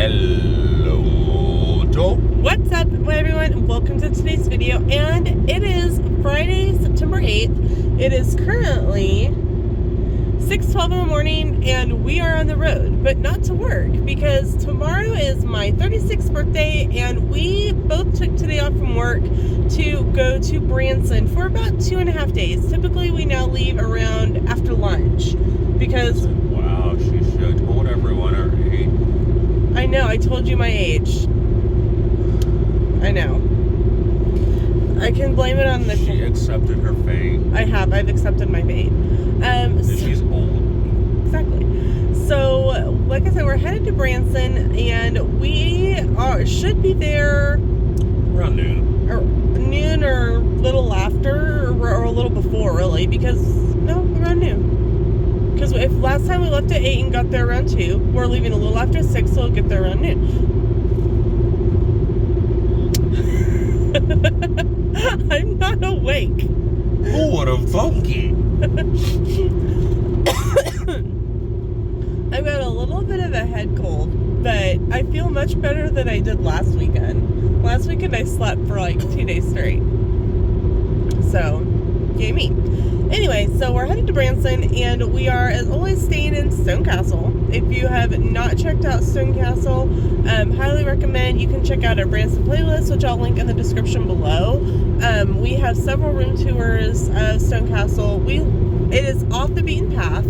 Hello, Joel. What's up, everyone? Welcome to today's video, and it is Friday, September 8th. It is currently 6:12 in the morning, and we are on the road, but not to work, because tomorrow is my 36th birthday, and we both took today off from work to go to Branson for about 2.5 days. Typically, we now leave around after lunch, because... Wow, she should have told everyone her age. I know, I told you my age. I know. I can blame it on the... She accepted her fate. I've accepted my fate. She's old. Exactly. So, like I said, we're headed to Branson, and we should be there Around noon. or noon or little after, or a little before, really, because, no, around noon. Because if last time we left at 8 and got there around 2, we're leaving a little after 6, so we'll get there around noon. I'm not awake. Who would have thunk it? I've got a little bit of a head cold, but I feel much better than I did last weekend. Last weekend I slept for like 2 days straight. So, yay me. Anyway, so we're headed to Branson, and we are, as always, staying in Stone Castle. If you have not checked out Stone Castle, highly recommend you can check out our Branson playlist, which I'll link in the description below. We have several room tours of Stone Castle. It is off the beaten path,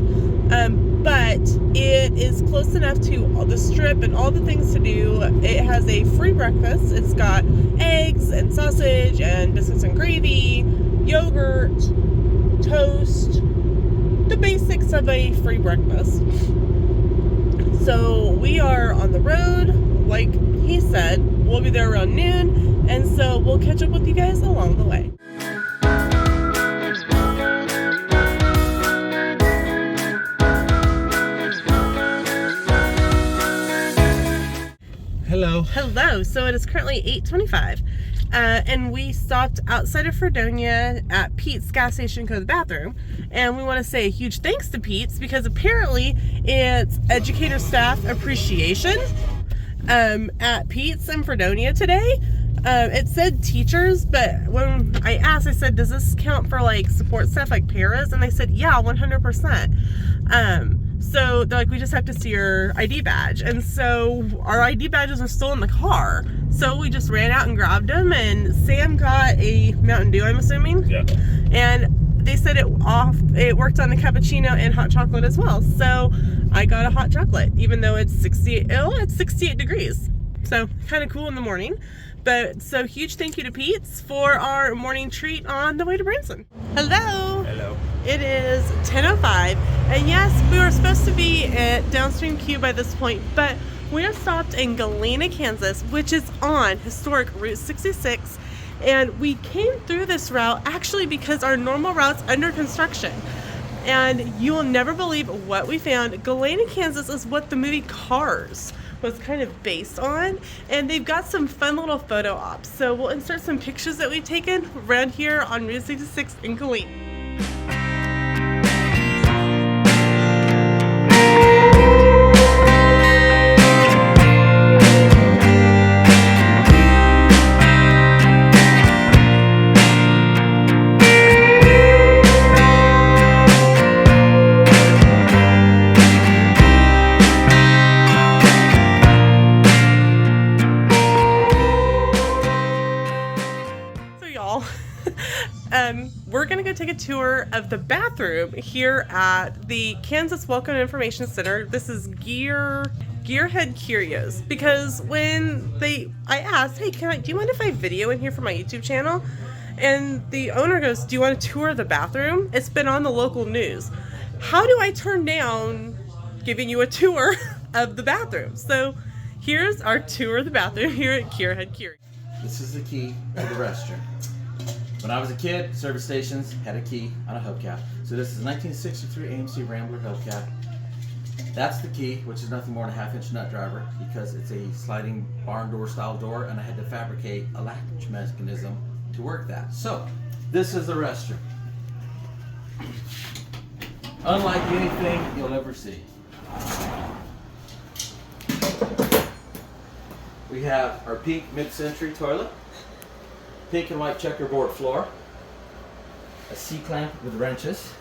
but it is close enough to the strip and all the things to do. It has a free breakfast. It's got eggs and sausage and biscuits and gravy, yogurt, toast, the basics of a free breakfast. So we are on the road, like he said. We'll be there around noon, and so we'll catch up with you guys along the way. Hello. Hello. So it is currently 8:25. And we stopped outside of Fredonia at Pete's gas station to go to the bathroom. And we want to say a huge thanks to Pete's, because apparently it's educator staff appreciation at Pete's in Fredonia today. It said teachers, but when I asked, I said, does this count for like support staff like paras? And they said, yeah, 100%. So they're like, we just have to see your ID badge. And so our ID badges are still in the car. So we just ran out and grabbed them, and Sam got a Mountain Dew, I'm assuming. Yeah. And they said it worked on the cappuccino and hot chocolate as well. So I got a hot chocolate, even though it's 68 degrees. So kind of cool in the morning. But so huge thank you to Pete's for our morning treat on the way to Branson. Hello. Hello. It is 10:05, and yes, we were supposed to be at Downstream Q by this point, but we are stopped in Galena, Kansas, which is on historic Route 66, and we came through this route actually because our normal route's under construction. And you will never believe what we found. Galena, Kansas is what the movie Cars was kind of based on, and they've got some fun little photo ops. So we'll insert some pictures that we've taken around here on Route 66 in Galena. We're gonna go take a tour of the bathroom here at the Kansas Welcome Information Center. This is Gearhead Curios, because when I asked, hey, do you mind if I video in here for my YouTube channel? And the owner goes, do you want to tour the bathroom? It's been on the local news. How do I turn down giving you a tour of the bathroom? So here's our tour of the bathroom here at Gearhead Curios. This is the key to the restroom. When I was a kid, service stations had a key on a hubcap. So this is 1963 AMC Rambler hubcap. That's the key, which is nothing more than a 1/2-inch nut driver, because it's a sliding barn door style door, and I had to fabricate a latch mechanism to work that. So this is the restroom. Unlike anything you'll ever see. we have our pink mid-century toilet, pink and white checkerboard floor, a C-clamp with wrenches,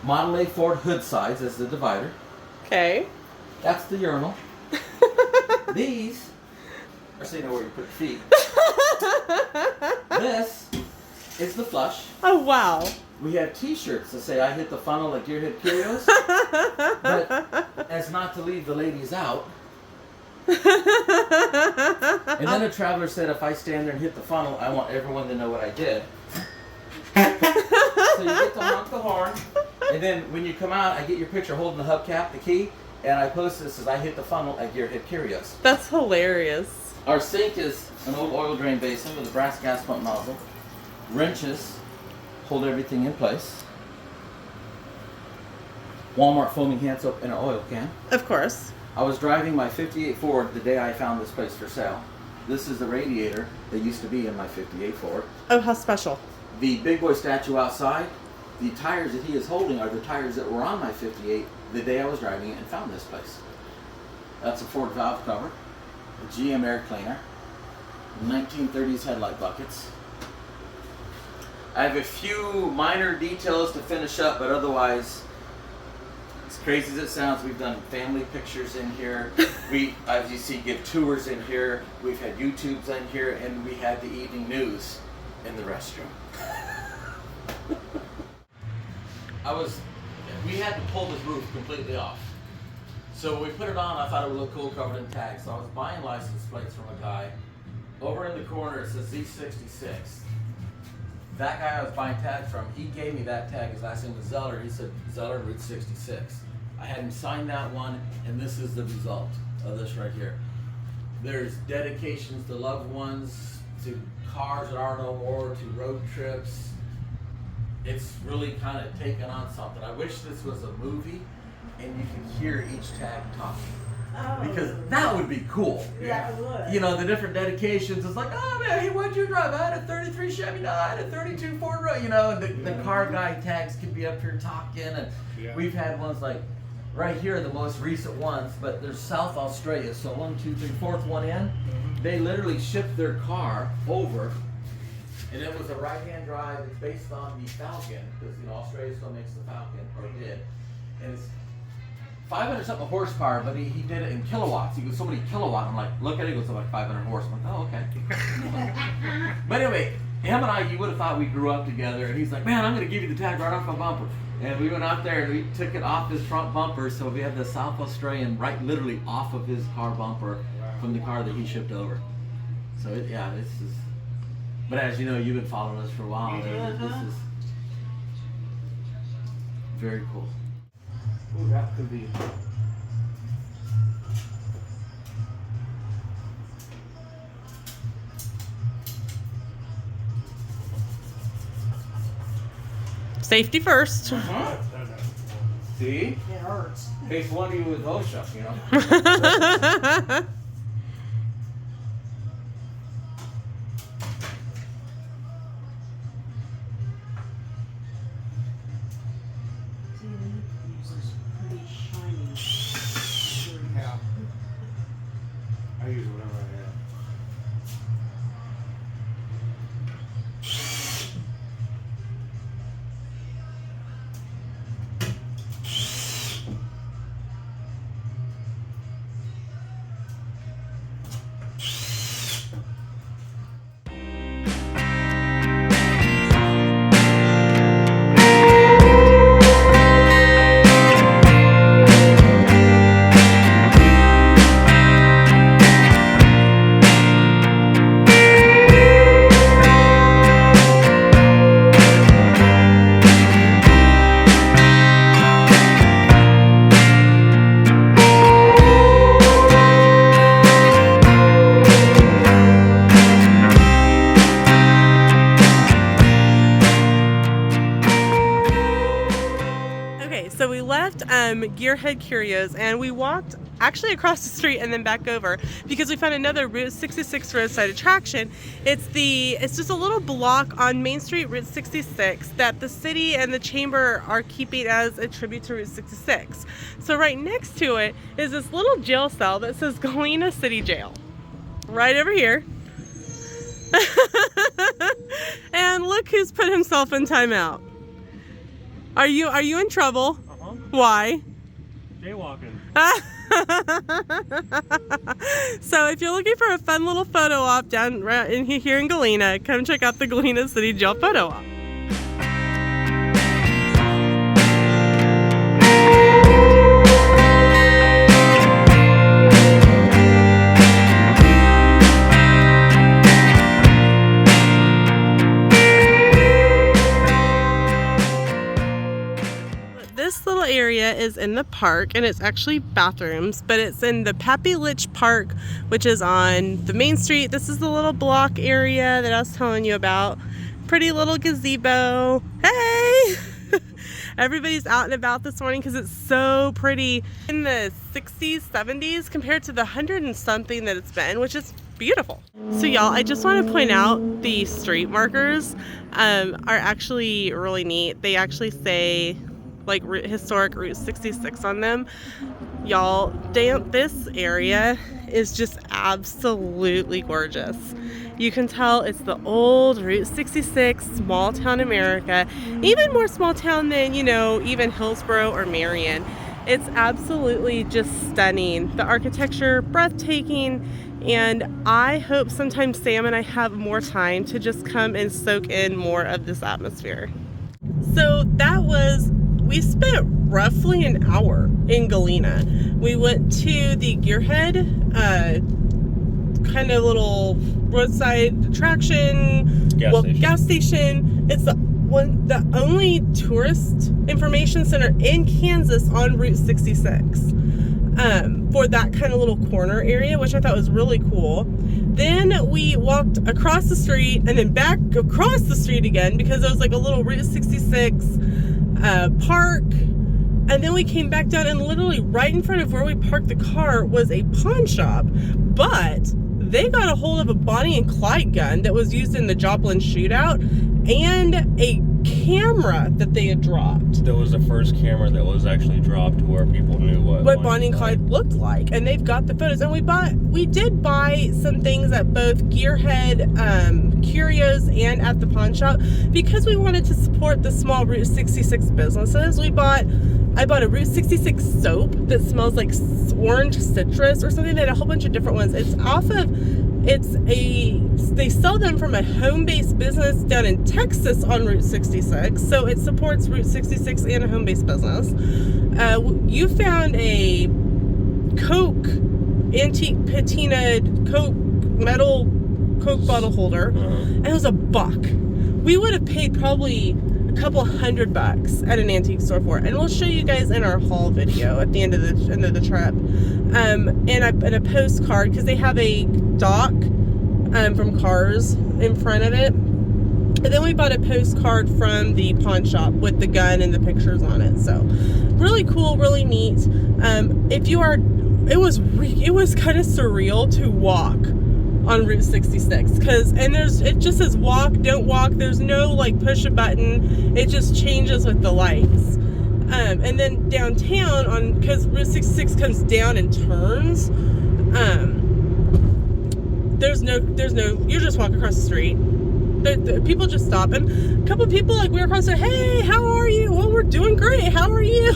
Model A Ford hood sides as the divider. Okay. That's the urinal. These are so you know where you put your feet. This is the flush. Oh, wow. We have t-shirts that say I hit the funnel like deer hit Curios. But as not to leave the ladies out. And then a traveler said if I stand there and hit the funnel, I want everyone to know what I did. So you get to honk the horn, and then when you come out, I get your picture holding the hubcap, the key, and I post this as I hit the funnel at Gear Hit Curios. That's hilarious. Our sink is an old oil drain basin with a brass gas pump nozzle. Wrenches hold everything in place. Walmart foaming hand soap and an oil can. Of course. I was driving my 58 Ford the day I found this place for sale. This is the radiator that used to be in my 58 Ford. Oh, how special. The big boy statue outside, the tires that he is holding are the tires that were on my 58 the day I was driving it and found this place. That's a Ford valve cover, a GM air cleaner, 1930s headlight buckets. I have a few minor details to finish up, but otherwise, as crazy as it sounds, we've done family pictures in here. We, as you see, give tours in here. We've had YouTubes in here, and we had the evening news in the restroom. We had to pull this roof completely off. So when we put it on, I thought it would look cool covered in tags. So I was buying license plates from a guy. Over in the corner it says Z66. That guy I was buying tags from, he gave me that tag. His last name was Zeller. He said Zeller Route 66. I had him sign that one, and this is the result of this right here. There's dedications to loved ones, to cars that are no more, to road trips. It's really kind of taken on something. I wish this was a movie and you could hear each tag talking. Oh. Because that would be cool. Yeah, it would. You know, the different dedications. It's like, oh man, hey, what'd you drive? I had a 33 Chevy, no, I had a 32 Ford Road. You know, and the car guy tags could be up here talking. And we've had ones like, right here, the most recent ones, but there's South Australia. So 1, 2, 3, fourth one in. They literally shipped their car over. And it was a right-hand drive. It's based on the Falcon, because you know Australia still makes the Falcon, or did. And it's 500 something horsepower, but he did it in kilowatts. He goes, so many kilowatts. I'm like, look at it. He goes, like 500 horse. I'm like, oh, okay. But anyway, him and I, you would have thought we grew up together. And he's like, man, I'm going to give you the tag right off my bumper. And we went out there and we took it off his front bumper. So we had the South Australian right literally off of his car bumper from the car that he shipped over. So yeah, this is. But as you know, you've been following us for a while. This is very cool. Ooh, that could be. Safety first. Uh-huh. See? It hurts. Makes one of you with OSHA, you know? See, this is pretty shiny. Yeah. I use whatever I have. Gearhead Curios, and we walked actually across the street and then back over because we found another Route 66 roadside attraction. It's just a little block on Main Street, Route 66, that the city and the chamber are keeping as a tribute to Route 66. So right next to it is this little jail cell that says Galena City Jail. Right over here. And look who's put himself in timeout. Are you in trouble? Uh-huh. Why? Jaywalking. So if you're looking for a fun little photo op down right in here in Galena, come check out the Galena City Jail photo op. This little area is in the park, and it's actually bathrooms, but it's in the Pappy Litch Park, which is on the Main Street. This is the little block area that I was telling you about. Pretty little gazebo. Hey! Everybody's out and about this morning because it's so pretty. In the 60s, 70s compared to the 100 and something that it's been, which is beautiful. So y'all, I just want to point out the street markers are actually really neat. They actually say like historic Route 66 on them. Y'all, this area is just absolutely gorgeous. You can tell it's the old Route 66, small town America, even more small town than, you know, even Hillsborough or Marion. It's absolutely just stunning. The architecture, breathtaking, and I hope sometime Sam and I have more time to just come and soak in more of this atmosphere. So we spent roughly an hour in Galena. We went to the Gearhead kind of little roadside attraction, gas station. It's the only tourist information center in Kansas on Route 66 for that kind of little corner area, which I thought was really cool. Then we walked across the street and then back across the street again because it was like a little Route 66 park, and then we came back down, and literally right in front of where we parked the car was a pawn shop, but they got a hold of a Bonnie and Clyde gun that was used in the Joplin shootout and a camera that they had dropped. That was the first camera that was actually dropped to where people knew what Bonnie and Clyde looked like, and they've got the photos. And we did buy some things at both Gearhead Curios and at the pawn shop because we wanted to support the small Route 66 businesses. I bought a Route 66 soap that smells like orange citrus or something. They had a whole bunch of different ones. They sell them from a home-based business down in Texas on Route 66, so it supports Route 66 and a home-based business. You found a Coke, antique patinaed Coke, metal Coke bottle holder, and it was $1. We would have paid probably a couple $100 at an antique store for it, and we'll show you guys in our haul video at the end of the trip. And a postcard because they have a dock from cars in front of it. And then we bought a postcard from the pawn shop with the gun and the pictures on it. So really cool, really neat. It was kind of surreal to walk on Route 66 it just says walk, don't walk. There's no like push a button. It just changes with the lights. And then downtown because Route 66 comes down and turns, there's no, you just walk across the street. The people just stop, and a couple of people we were across there, hey, how are you? Well, we're doing great. How are you?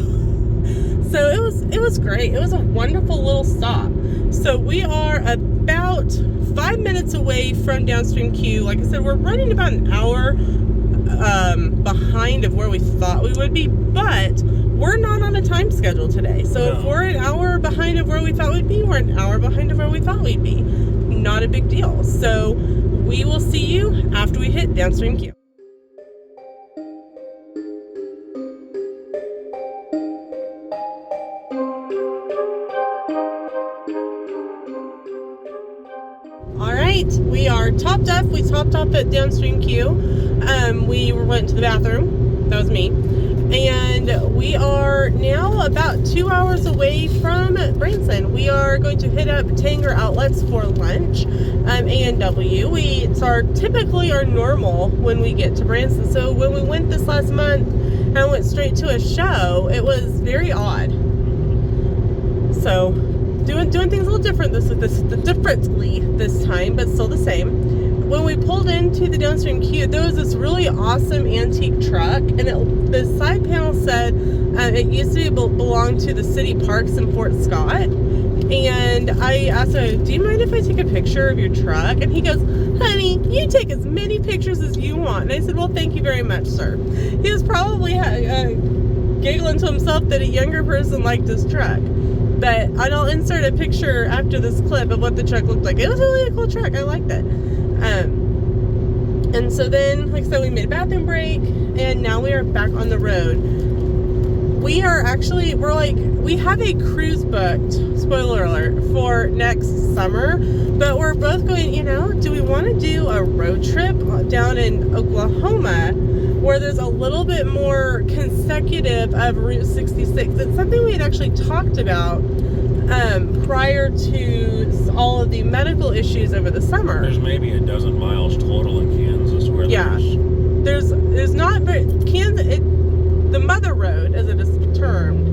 So it was great. It was a wonderful little stop. So we are about 5 minutes away from Downstream Q. Like I said, we're running about an hour behind of where we thought we would be, but we're not on a time schedule today. So if we're an hour behind of where we thought we'd be, we're an hour behind of where we thought we'd be. Not a big deal. So we will see you after we hit Downstream Q. All right, we are topped up. We topped off at Downstream Q. We went to the bathroom. That was me. And we are now about 2 hours away from Branson. We are going to hit up Tanger Outlets for lunch, A&W. It's typically our normal when we get to Branson. So when we went this last month and went straight to a show, it was very odd. So doing things a little different differently this time, but still the same. When we pulled into the downstream queue, there was this really awesome antique truck, and the side panel said it used to belong to the city parks in Fort Scott. And I asked him, do you mind if I take a picture of your truck? And he goes, honey, you take as many pictures as you want. And I said, well, thank you very much, sir. He was probably giggling to himself that a younger person liked his truck. But I'll insert a picture after this clip of what the truck looked like. It was really a cool truck. I liked it. And so then, like I said, we made a bathroom break, and now we are back on the road. We have a cruise booked, spoiler alert, for next summer, but we're both going, do we want to do a road trip down in Oklahoma where there's a little bit more consecutive of Route 66? It's something we had actually talked about prior to all of the medical issues over the summer. There's maybe a dozen miles total in Kansas where there's not very the mother road, as it is termed.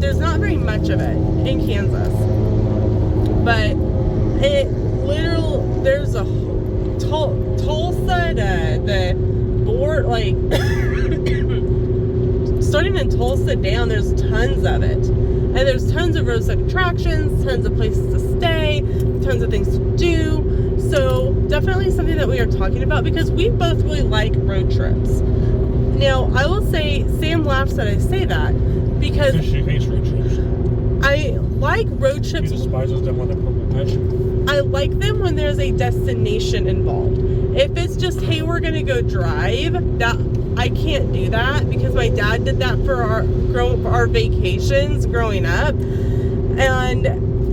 There's not very much of it in Kansas, but there's a Tulsa, the board, like starting in Tulsa down, there's tons of it. And there's tons of roadside attractions, tons of places to stay, tons of things to do. So definitely something that we are talking about because we both really like road trips. Now, I will say, Sam laughs that I say that because she hates road trips. I like road trips. She despises them when they're purple patch. I like them when there's a destination involved. If it's just, hey, we're going to go drive, I can't do that because my dad did that for our vacations growing up, and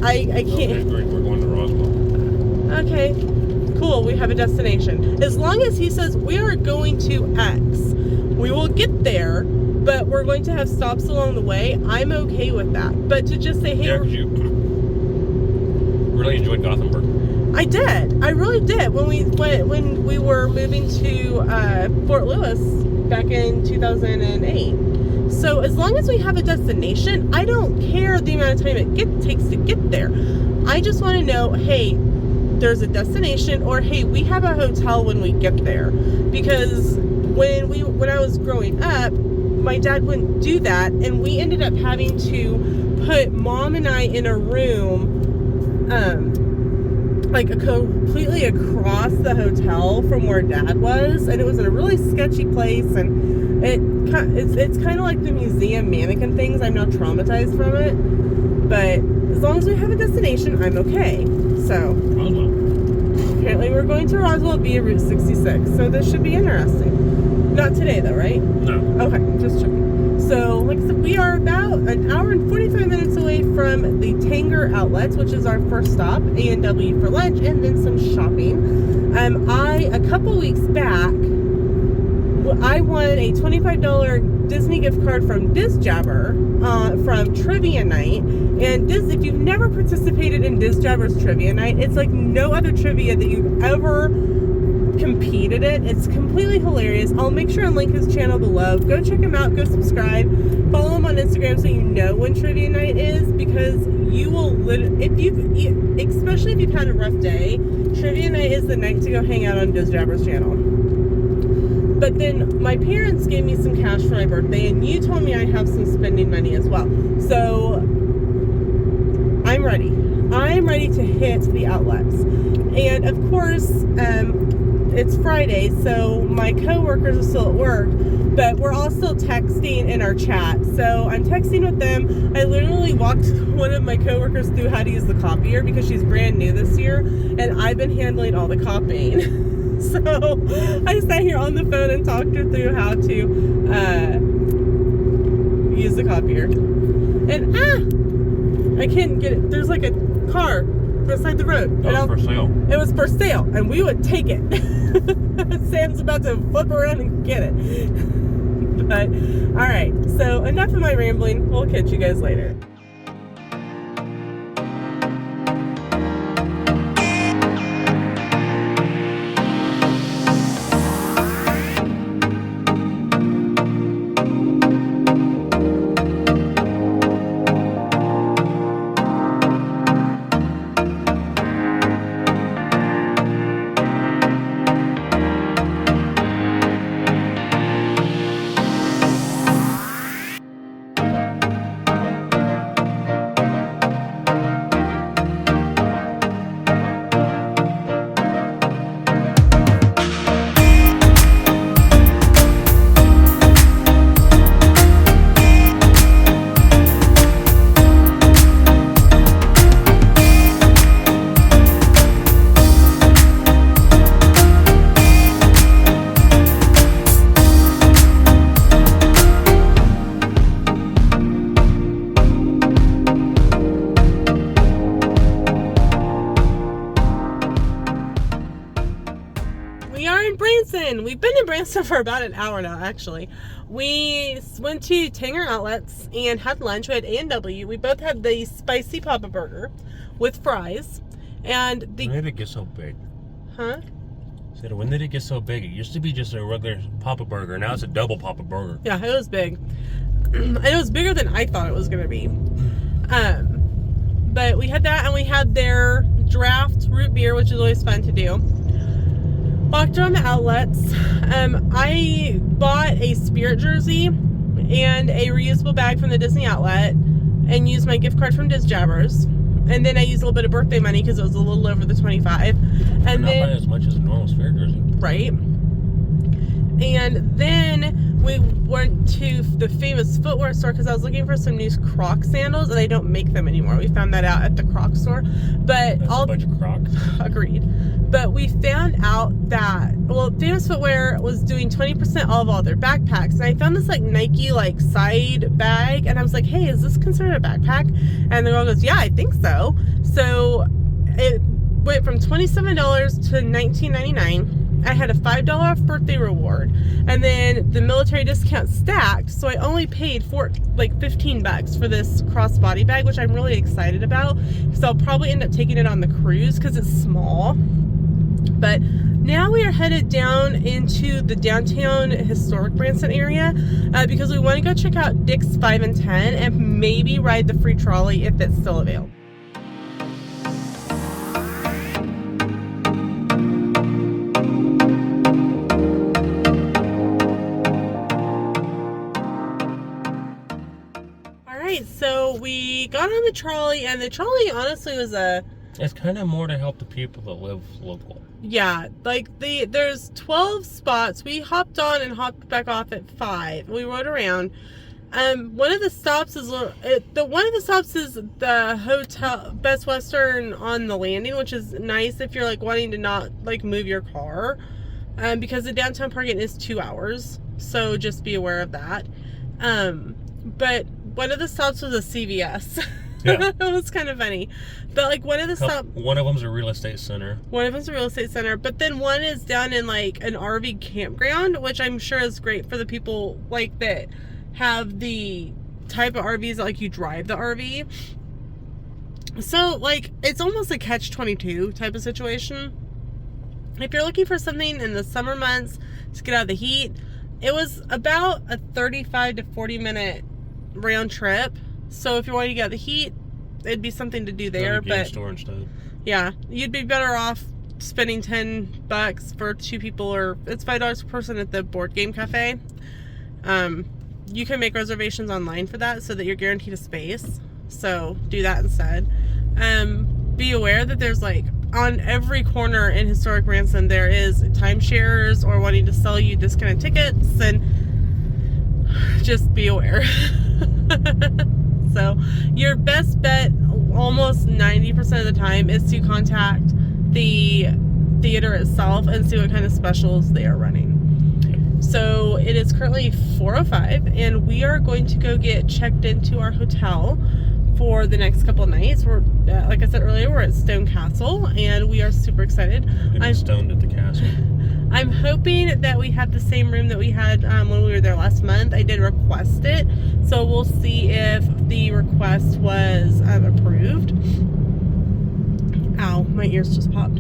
I can't. Okay, great. We're going to Roswell. Okay, cool. We have a destination. As long as he says we are going to X, we will get there, but we're going to have stops along the way. I'm okay with that. But to just say, hey, yeah, 'cause you really enjoyed Gothenburg. I did. I really did. When we were moving to Fort Lewis back in 2008. So as long as we have a destination, I don't care the amount of time it takes to get there. I just want to know, hey, there's a destination, or hey, we have a hotel when we get there. Because when I was growing up, my dad wouldn't do that, and we ended up having to put Mom and I in a room like completely across the hotel from where Dad was, and it was in a really sketchy place, and it's kind of like the museum mannequin things. I'm now traumatized from it, but as long as we have a destination, I'm okay. So Roswell. Apparently we're going to Roswell via Route 66, so this should be interesting. Not today though, right? No. Okay, just checking. So, like I said, we are about an hour and 45 minutes away from the Tanger Outlets, which is our first stop, A&W for lunch, and then some shopping. A couple weeks back, I won a $25 Disney gift card from DizJabber from Trivia Night. And if you've never participated in DizJabber's Trivia Night, it's like no other trivia that you've ever competed in. It's completely hilarious. I'll make sure and link his channel below. Go check him out. Go subscribe. Follow him on Instagram so you know when Trivia Night is, because you will especially if you've had a rough day, Trivia Night is the night to go hang out on DizJabber's channel. But then my parents gave me some cash for my birthday, and you told me I have some spending money as well. So I'm ready. I'm ready to hit the outlets. And of course, it's Friday, so my coworkers are still at work, but we're all still texting in our chat. So I'm texting with them. I literally walked one of my coworkers through how to use the copier because she's brand new this year, and I've been handling all the copying. So I sat here on the phone and talked her through how to use the copier. And I can't get it. There's like a car beside the road. It was for sale. It was for sale, and we would take it. Sam's about to flip around and get it. But, alright, so enough of my rambling. We'll catch you guys later. Branson. We've been in Branson for about an hour now, actually. We went to Tanger Outlets and had lunch. We had A&W. We both had the spicy Papa Burger with fries. And the... When did it get so big? Huh? I said, when did it get so big? It used to be just a regular Papa Burger. Now it's a double Papa Burger. Yeah, it was big. And it was bigger than I thought it was going to be. But we had that, and we had their draft root beer, which is always fun to do. Walked around the outlets. I bought a Spirit jersey and a reusable bag from the Disney outlet and used my gift card from Diz Jabbers. And then I used a little bit of birthday money because it was a little over the 25. And not then by as much as a normal Spirit jersey. Right. And then we went to the famous footwear store because I was looking for some new Crocs sandals, and they don't make them anymore. We found that out at the Crocs store. But That's a bunch of Crocs. Agreed. But we found out that, well, Famous Footwear was doing 20% off all their backpacks. And I found this like Nike like side bag, and I was like, hey, is this considered a backpack? And the girl goes, yeah, I think so. So it went from $27 to $19.99. I had a $5 off birthday reward, and then the military discount stacked, so I only paid $15 for this crossbody bag, which I'm really excited about because I'll probably end up taking it on the cruise because it's small. But now we are headed down into the downtown historic Branson area because we want to go check out Dick's 5 and 10 and maybe ride the free trolley if it's still available. So we got on the trolley, and the trolley honestly was it's kind of more to help the people that live local. Yeah, like there's 12 spots. We hopped on and hopped back off at 5. We rode around. One of the stops is the hotel Best Western on the landing, which is nice if you're like wanting to not like move your car, because the downtown parking is 2 hours. So just be aware of that. But one of the stops was a CVS. Yeah. It was kind of funny. But like one of them's a real estate center. One of them's a real estate center. But then one is down in like an RV campground, which I'm sure is great for the people like that have the type of RVs that like you drive the RV. So like it's almost a catch-22 type of situation. If you're looking for something in the summer months to get out of the heat, it was about a 35 to 40 minute round trip. So if you're wanting to get out of the heat, it'd be something to do there. But store instead. Yeah, you'd be better off spending $10 for 2 people, or it's $5 per person at the board game cafe. You can make reservations online for that so that you're guaranteed a space. So do that instead. Be aware that there's like on every corner in historic Branson there is timeshares or wanting to sell you discounted tickets, and just be aware. So your best bet almost 90% of the time is to contact the theater itself and see what kind of specials they are running. So it is currently 4:05 and we are going to go get checked into our hotel for the next couple of nights. We're like I said earlier, we're at Stone Castle and we are super excited. I'm stoned at the castle. I'm hoping that we have the same room that we had when we were there last month. I did request it, so we'll see if the request was approved. Ow, my ears just popped.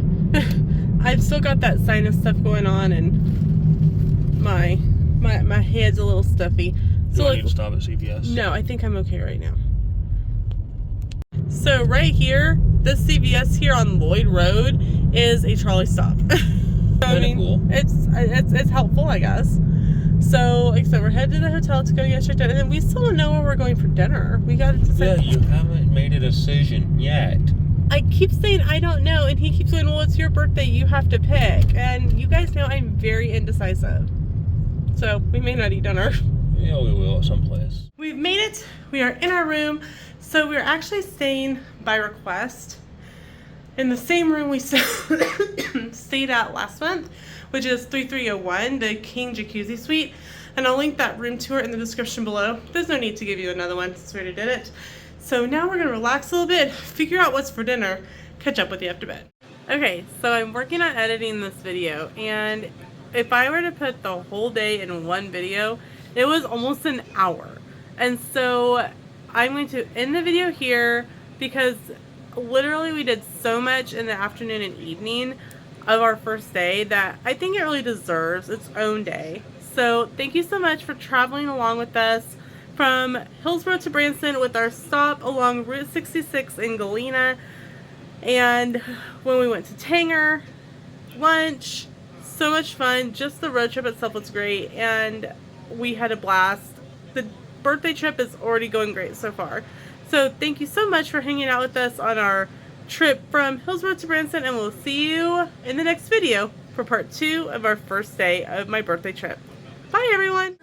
I've still got that sinus stuff going on, and my head's a little stuffy. Do I need to stop at CVS? No, I think I'm okay right now. So right here, this CVS here on Lloyd Road is a trolley stop. I mean, cool. It's helpful, I guess. So, like I said, we're headed to the hotel to go get checked out, and then we still don't know where we're going for dinner. We got to decide. Yeah, you haven't made a decision yet. I keep saying I don't know, and he keeps going, well, it's your birthday, you have to pick. And you guys know I'm very indecisive. So, we may not eat dinner. Yeah, we will at some place. We've made it. We are in our room. So, we're actually staying by request in the same room we stayed at last month, which is 3301, the King Jacuzzi Suite. And I'll link that room tour in the description below. There's no need to give you another one since we already did it. So now we're gonna relax a little bit, figure out what's for dinner, catch up with you after bed. Okay, so I'm working on editing this video, and if I were to put the whole day in one video, it was almost an hour. And so I'm going to end the video here because literally we did so much in the afternoon and evening of our first day that I think it really deserves its own day. So thank you so much for traveling along with us from Hillsborough to Branson with our stop along Route 66 in Galena, and when we went to Tanger, lunch, so much fun. Just the road trip itself was great, and we had a blast. The birthday trip is already going great so far. So thank you so much for hanging out with us on our trip from Hillsborough to Branson, and we'll see you in the next video for part 2 of our first day of my birthday trip. Bye everyone!